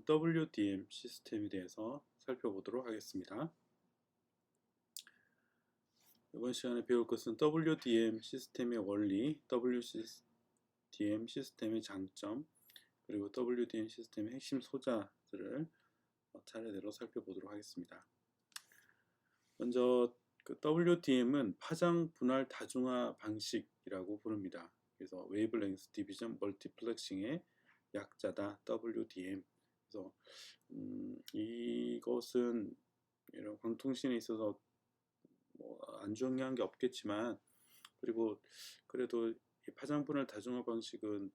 WDM 시스템에 대해서 살펴보도록 하겠습니다. 이번 시간에 배울 것은 WDM 시스템의 원리, WDM 시스템의 장점, 그리고 WDM 시스템의 핵심 소자들을 차례대로 살펴보도록 하겠습니다. 먼저 WDM은 파장 분할 다중화 방식이라고 부릅니다. 그래서 웨이브랭스 디비전 멀티플렉싱의 약자다 WDM. 그래서 이것은 이런 광통신에 있어서 안 중요한 게 없겠지만, 그리고 그래도 이 파장 분할 다중화 방식은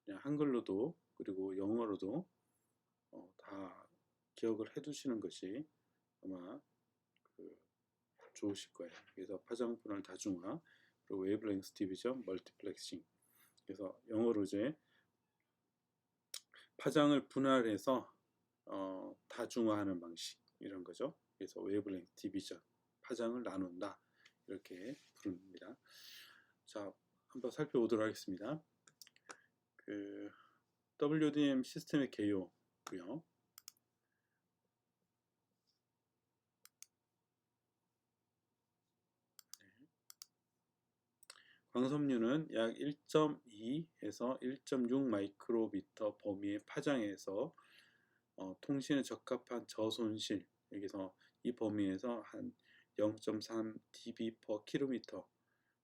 그냥 한글로도 그리고 영어로도 다 기억을 해 두시는 것이 아마 좋으실 거예요. 그래서 파장 분할 다중화, 그리고 웨이브랭스 디비전 멀티플렉싱. 그래서 영어로 이제 파장을 분할해서 다중화하는 방식, 이런 거죠. 그래서 웨이브랭스 디비전, 파장을 나눈다, 이렇게 부릅니다. 자, 한번 살펴보도록 하겠습니다. WDM 시스템의 개요고요. 광섬유는 약 1.2에서 1.6 마이크로미터 범위의 파장에서 통신에 적합한 저손실, 여기서 이 범위에서 한 0.3 dB/km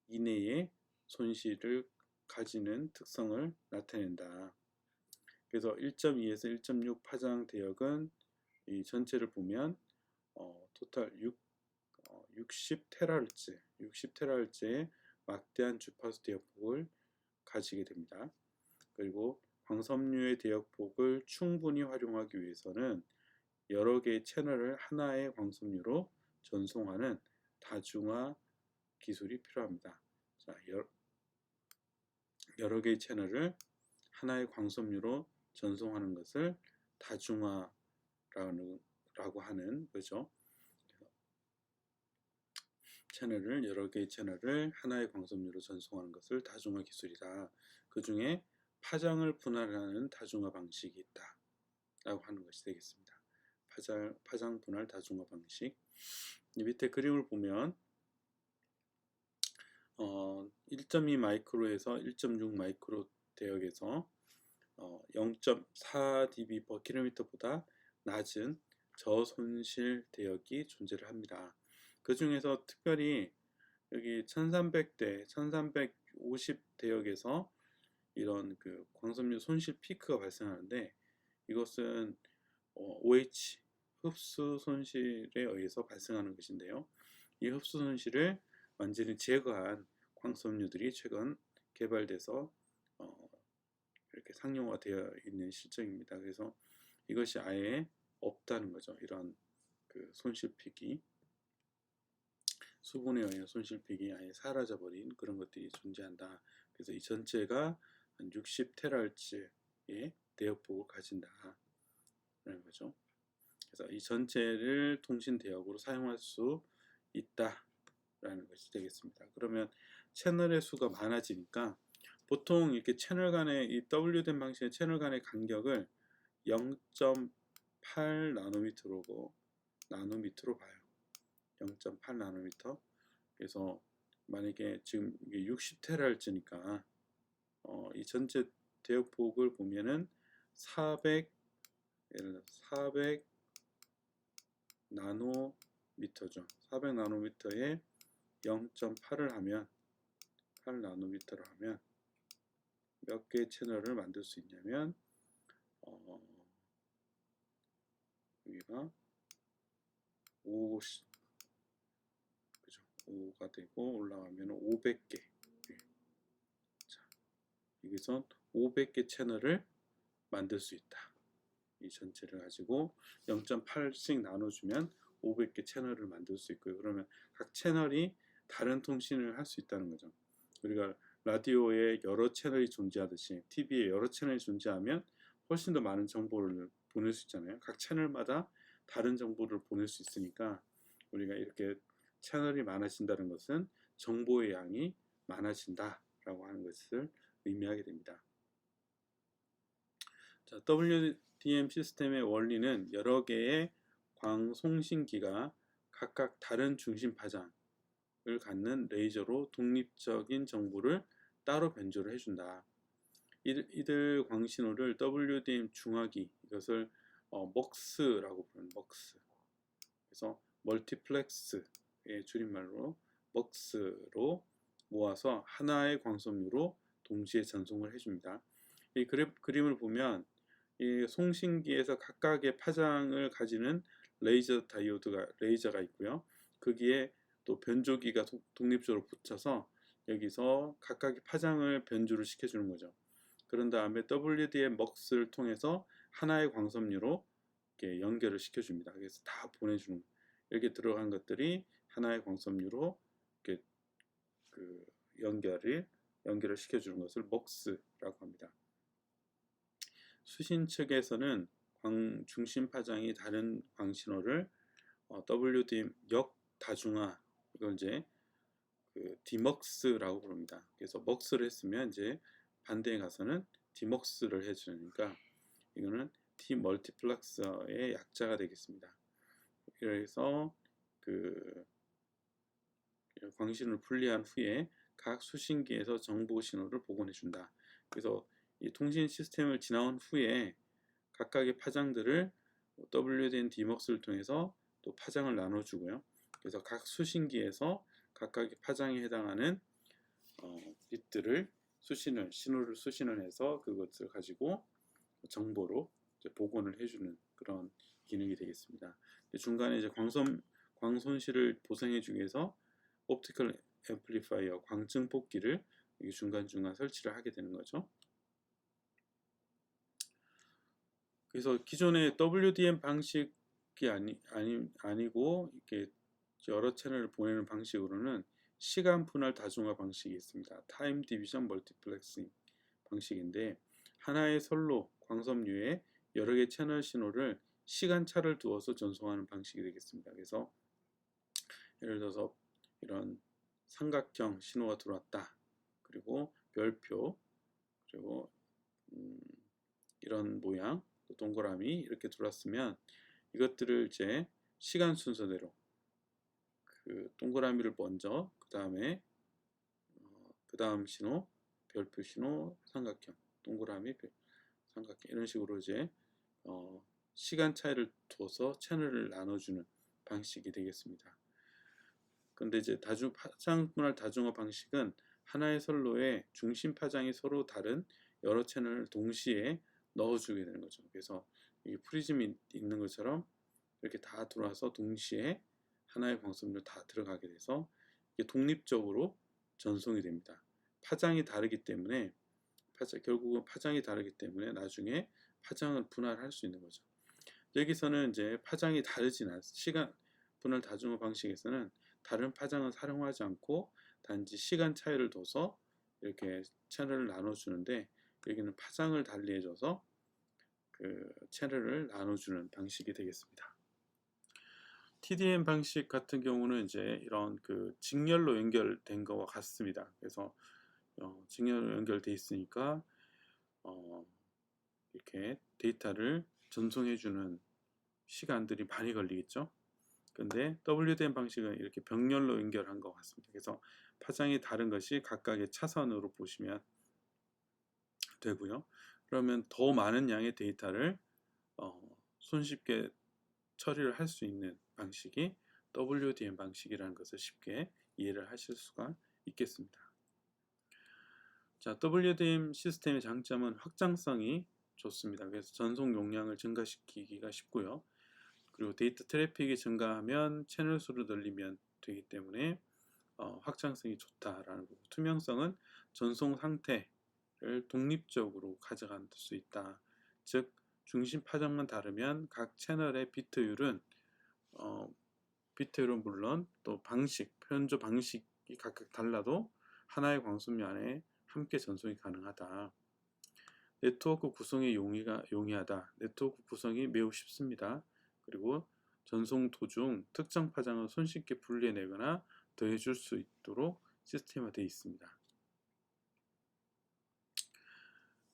이내의 손실을 가지는 특성을 나타낸다. 그래서 1.2에서 1.6 파장 대역은 이 전체를 보면 토탈 60테라헤르츠의 막대한 주파수 대역폭을 가지게 됩니다. 그리고 광섬유의 대역폭을 충분히 활용하기 위해서는 여러 개의 채널을 하나의 광섬유로 전송하는 다중화 기술이 필요합니다. 자, 여러 개의 채널을 하나의 광섬유로 전송하는 것을 다중화라고 하는 거죠. 여러 개의 채널을 하나의 광섬유로 전송하는 것을 다중화 기술이다. 그 중에 파장을 분할하는 다중화 방식이 있다 라고 하는 것이 되겠습니다. 파장 분할 다중화 방식. 이 밑에 그림을 보면 1.2 마이크로에서 1.6 마이크로 대역에서 0.4 dB/km보다 낮은 저손실 대역이 존재를 합니다. 그 중에서 특별히 여기 1300대, 1350 대역에서 이런 광섬유 손실 피크가 발생하는데, 이것은 OH, 흡수 손실에 의해서 발생하는 것인데요. 이 흡수 손실을 완전히 제거한 광섬유들이 최근 개발돼서 이렇게 상용화되어 있는 실정입니다. 그래서 이것이 아예 없다는 거죠. 이런 손실픽이, 수분에 의한 손실픽이 아예 사라져버린 그런 것들이 존재한다. 그래서 이 전체가 한 60테라헤르츠의 대역폭을 가진다 라는 거죠. 그래서 이 전체를 통신 대역으로 사용할 수 있다 라는 것이 되겠습니다. 그러면 채널의 수가 많아지니까 보통 이렇게 채널 간의 이 WDM 방식의 채널 간의 간격을 0.8 나노미터로 봐요. 0.8 나노미터. 그래서 만약에 지금 이게 60테라헤르츠니까 이 전체 대역폭을 보면은 400 나노미터죠. 400 나노미터에 0.8을 하면 8 나노미터를 하면 몇 개의 채널을 만들 수 있냐면 여기가 5가 되고 올라가면 500개. 자, 여기서 500개 채널을 만들 수 있다. 이 전체를 가지고 0.8씩 나눠주면 500개 채널을 만들 수 있고요. 그러면 각 채널이 다른 통신을 할 수 있다는 거죠. 우리가 라디오에 여러 채널이 존재하듯이 TV에 여러 채널이 존재하면 훨씬 더 많은 정보를 보낼 수 있잖아요. 각 채널마다 다른 정보를 보낼 수 있으니까 우리가 이렇게 채널이 많아진다는 것은 정보의 양이 많아진다 라고 하는 것을 의미하게 됩니다. 자, WDM 시스템의 원리는 여러 개의 광송신기가 각각 다른 중심 파장을 갖는 레이저로 독립적인 정보를 따로 변조를 해준다. 이들 광신호를 WDM 중화기, 이것을 MUX라고 부르는 MUX. 그래서 멀티플렉스의 줄임말로 MUX로 모아서 하나의 광섬유로 동시에 전송을 해줍니다. 이 그림을 보면 이 송신기에서 각각의 파장을 가지는 레이저가 있고요. 거기에 또 변조기가 독립적으로 붙여서 여기서 각각의 파장을 변조를 시켜주는 거죠. 그런 다음에 WDM MUX를 통해서 하나의 광섬유로 이렇게 연결을 시켜줍니다. 그래서 다 보내주는, 이렇게 들어간 것들이 하나의 광섬유로 이렇게 그 연결을 시켜주는 것을 MUX라고 합니다. 수신 측에서는 중심 파장이 다른 광신호를 WDM 역다중화, 이걸 이제 디먹스라고 부릅니다. 그래서 먹스를 했으면 이제 반대에 가서는 디먹스를 해주니까 이거는 디멀티플렉서의 약자가 되겠습니다. 그래서 그 광신호를 분리한 후에 각 수신기에서 정보 신호를 복원해 준다. 그래서 이 통신 시스템을 지나온 후에 각각의 파장들을 WDM 디먹스를 통해서 또 파장을 나눠주고요. 그래서 각 수신기에서 각각의 파장에 해당하는 빗들을 신호를 수신을 해서 그것을 가지고 정보로 이제 복원을 해주는 그런 기능이 되겠습니다. 중간에 이제 광손실을 보상해주기 위해서 옵티컬 앰플리파이어 광증 뽑기를 중간중간 설치를 하게 되는 거죠. 그래서 기존의 WDM 방식이 아니고 이렇게 여러 채널을 보내는 방식으로는 시간 분할 다중화 방식이 있습니다. 타임 디비전 멀티플렉싱 방식인데 하나의 선로 광섬유에 여러 개의 채널 신호를 시간차를 두어서 전송하는 방식이 되겠습니다. 그래서 예를 들어서 이런 삼각형 신호가 들어왔다. 그리고 별표, 그리고 이런 모양, 동그라미 이렇게 들어왔으면 이것들을 이제 시간 순서대로 그 동그라미를 먼저, 그 다음 신호, 별표 신호, 삼각형, 동그라미, 삼각형 이런 식으로 이제 시간 차이를 둬서 채널을 나눠주는 방식이 되겠습니다. 근데 이제 파장 분할 다중화 방식은 하나의 선로에 중심 파장이 서로 다른 여러 채널을 동시에 넣어주게 되는 거죠. 그래서 이 프리즘이 있는 것처럼 이렇게 다 들어와서 동시에 하나의 광섬유로 다 들어가게 돼서 이게 독립적으로 전송이 됩니다. 파장이 다르기 때문에 결국은 파장이 다르기 때문에 나중에 파장을 분할할 수 있는 거죠. 여기서는 이제 파장이 다르진 않습니다. 시간 분할 다중화 방식에서는 다른 파장은 사용하지 않고 단지 시간 차이를 둬서 이렇게 채널을 나눠주는데 여기는 파장을 달리해줘서 그 채널을 나눠주는 방식이 되겠습니다. TDM 방식 같은 경우는 이제 이런 그 직렬로 연결된 것과 같습니다. 그래서 직렬로 연결돼 있으니까 이렇게 데이터를 전송해주는 시간들이 많이 걸리겠죠. 근데 WDM 방식은 이렇게 병렬로 연결한 것 같습니다. 그래서 파장이 다른 것이 각각의 차선으로 보시면 되고요. 그러면 더 많은 양의 데이터를 손쉽게 처리를 할 수 있는 방식이 WDM 방식이라는 것을 쉽게 이해를 하실 수가 있겠습니다. 자, WDM 시스템의 장점은 확장성이 좋습니다. 그래서 전송 용량을 증가시키기가 쉽고요. 그리고 데이터 트래픽이 증가하면 채널 수를 늘리면 되기 때문에 확장성이 좋다라는 거고, 투명성은 전송 상태를 독립적으로 가져갈 수 있다. 즉 중심 파장만 다르면 각 채널의 비트율은 물론 또 편조 방식이 각각 달라도 하나의 광섬유 안에 함께 전송이 가능하다. 네트워크 구성이 용이하다. 네트워크 구성이 매우 쉽습니다. 그리고 전송 도중 특정 파장을 손쉽게 분리해내거나 더해줄 수 있도록 시스템화되어 있습니다.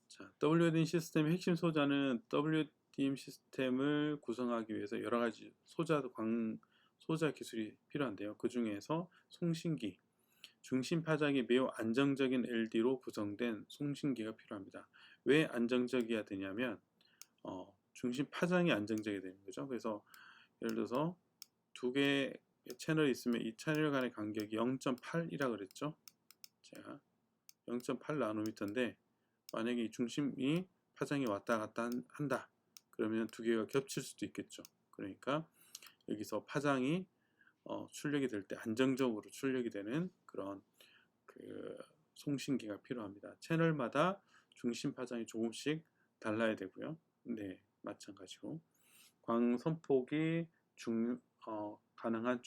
자, 자, WDM 시스템의 핵심 소자는 WDM 시스템을 구성하기 위해서 여러 가지 소자 기술이 필요한데요. 그 중에서 송신기, 중심 파장이 매우 안정적인 LD로 구성된 송신기가 필요합니다. 왜 안정적이어야 되냐면 중심 파장이 안정적이 되는 거죠. 그래서 예를 들어서 두 개의 채널이 있으면 이 채널 간의 간격이 0.8이라 그랬죠. 제가 0.8 나노미터인데 만약에 이 중심이 파장이 왔다 갔다 한다. 그러면 두 개가 겹칠 수도 있겠죠. 그러니까 여기서 파장이 출력이 될 때 안정적으로 출력이 되는 그런 그 송신기가 필요합니다. 채널마다 중심 파장이 조금씩 달라야 되고요. 네, 마찬가지고 광선폭이 가능한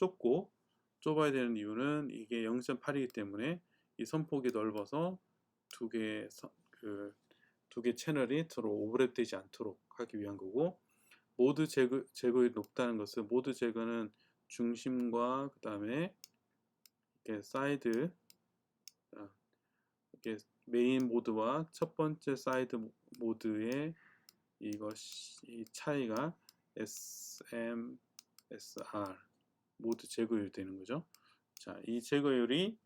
좁아야 되는 이유는 이게 0.8이기 때문에 이 선폭이 넓어서 두 개 채널이 서로 오버랩되지 않도록 하기 위한 거고, 모드 제거율이 높다는 것은, 모드 제거는 중심과 그 다음에 이렇게 사이드, 이렇게 메인 모드와 첫 번째 사이드 모드의 이 차이가 SM, SR 모드 제거율이 되는 거죠. 자, 이 제거율이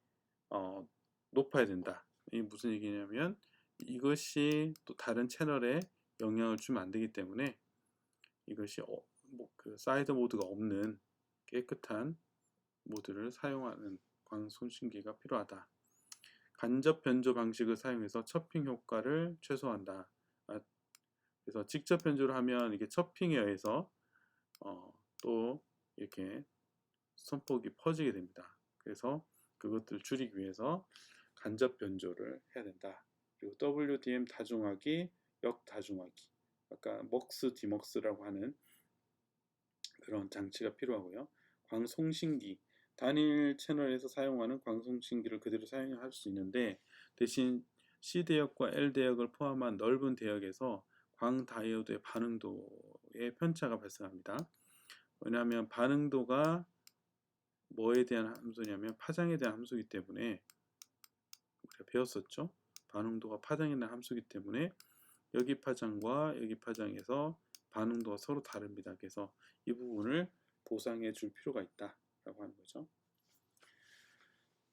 높아야 된다. 이게 무슨 얘기냐면 이것이 또 다른 채널에 영향을 주면 안 되기 때문에 이것이 그 사이드 모드가 없는 깨끗한 모드를 사용하는 광송신기가 필요하다. 간접 변조 방식을 사용해서 첩핑 효과를 최소화한다. 그래서 직접 변조를 하면 이게 첩핑에 의해서 또 이렇게 선폭이 퍼지게 됩니다. 그래서 그것들을 줄이기 위해서 간접 변조를 해야 된다. 그리고 WDM 다중화기, 역다중화기, 아까 먹스, 디먹스라고 하는 그런 장치가 필요하고요. 광송신기, 단일 채널에서 사용하는 광송신기를 그대로 사용할 수 있는데 대신 C 대역과 L 대역을 포함한 넓은 대역에서 광 다이오드의 반응도에 편차가 발생합니다. 왜냐하면 반응도가 뭐에 대한 함수냐면 파장에 대한 함수이기 때문에 우리가 배웠었죠. 반응도가 파장에 대한 함수이기 때문에 여기 파장과 여기 파장에서 반응도가 서로 다릅니다. 그래서 이 부분을 보상해 줄 필요가 있다라고 하는 거죠.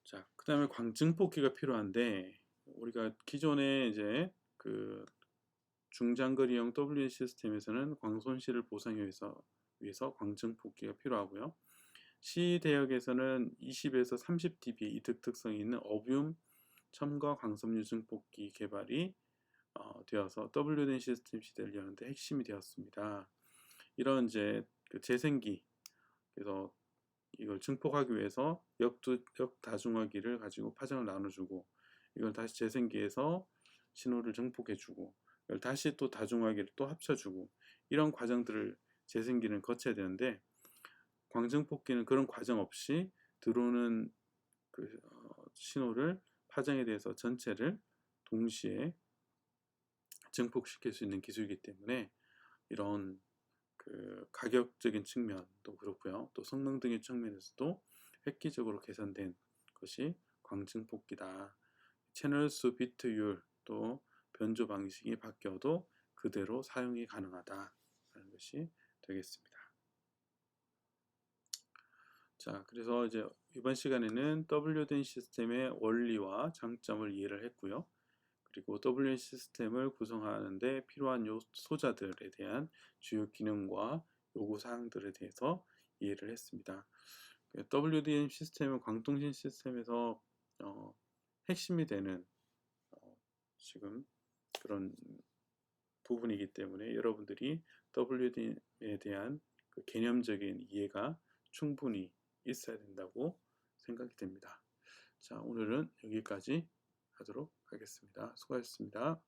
자, 그 다음에 광증폭기가 필요한데 우리가 기존에 이제 그 중장거리형 WDM 시스템에서는 광손실을 보상하기 위해서 광증폭기가 필요하고요. C 대역에서는 20에서 30dB 이득 특성이 있는 어뷸 첨가 광섬유 증폭기 개발이 되어서 WDM 시스템 시대를 여는데 핵심이 되었습니다. 이런 이제 그 재생기, 그래서 이걸 증폭하기 위해서 역다중화기를 가지고 파장을 나눠주고 이걸 다시 재생기해서 신호를 증폭해주고 이걸 다시 또 다중화기를 또 합쳐주고 이런 과정들을 재생기는 거쳐야 되는데 광증폭기는 그런 과정 없이 들어오는 그 신호를 파장에 대해서 전체를 동시에 증폭시킬 수 있는 기술이기 때문에 이런 그 가격적인 측면도 그렇고요. 또 성능적인 측면에서도 획기적으로 개선된 것이 광증폭기다. 채널 수, 비트율, 또 변조 방식이 바뀌어도 그대로 사용이 가능하다 하는 것이 되겠습니다. 자, 그래서 이제 이번 시간에는 WDM 시스템의 원리와 장점을 이해를 했고요. 그리고 WDM 시스템을 구성하는데 필요한 소자들에 대한 주요 기능과 요구 사항들에 대해서 이해를 했습니다. WDM 시스템은 광통신 시스템에서 핵심이 되는 지금 그런 부분이기 때문에 여러분들이 WDM에 대한 그 개념적인 이해가 충분히 있어야 된다고 생각이 됩니다. 자, 오늘은 여기까지 하도록 하겠습니다. 수고하셨습니다.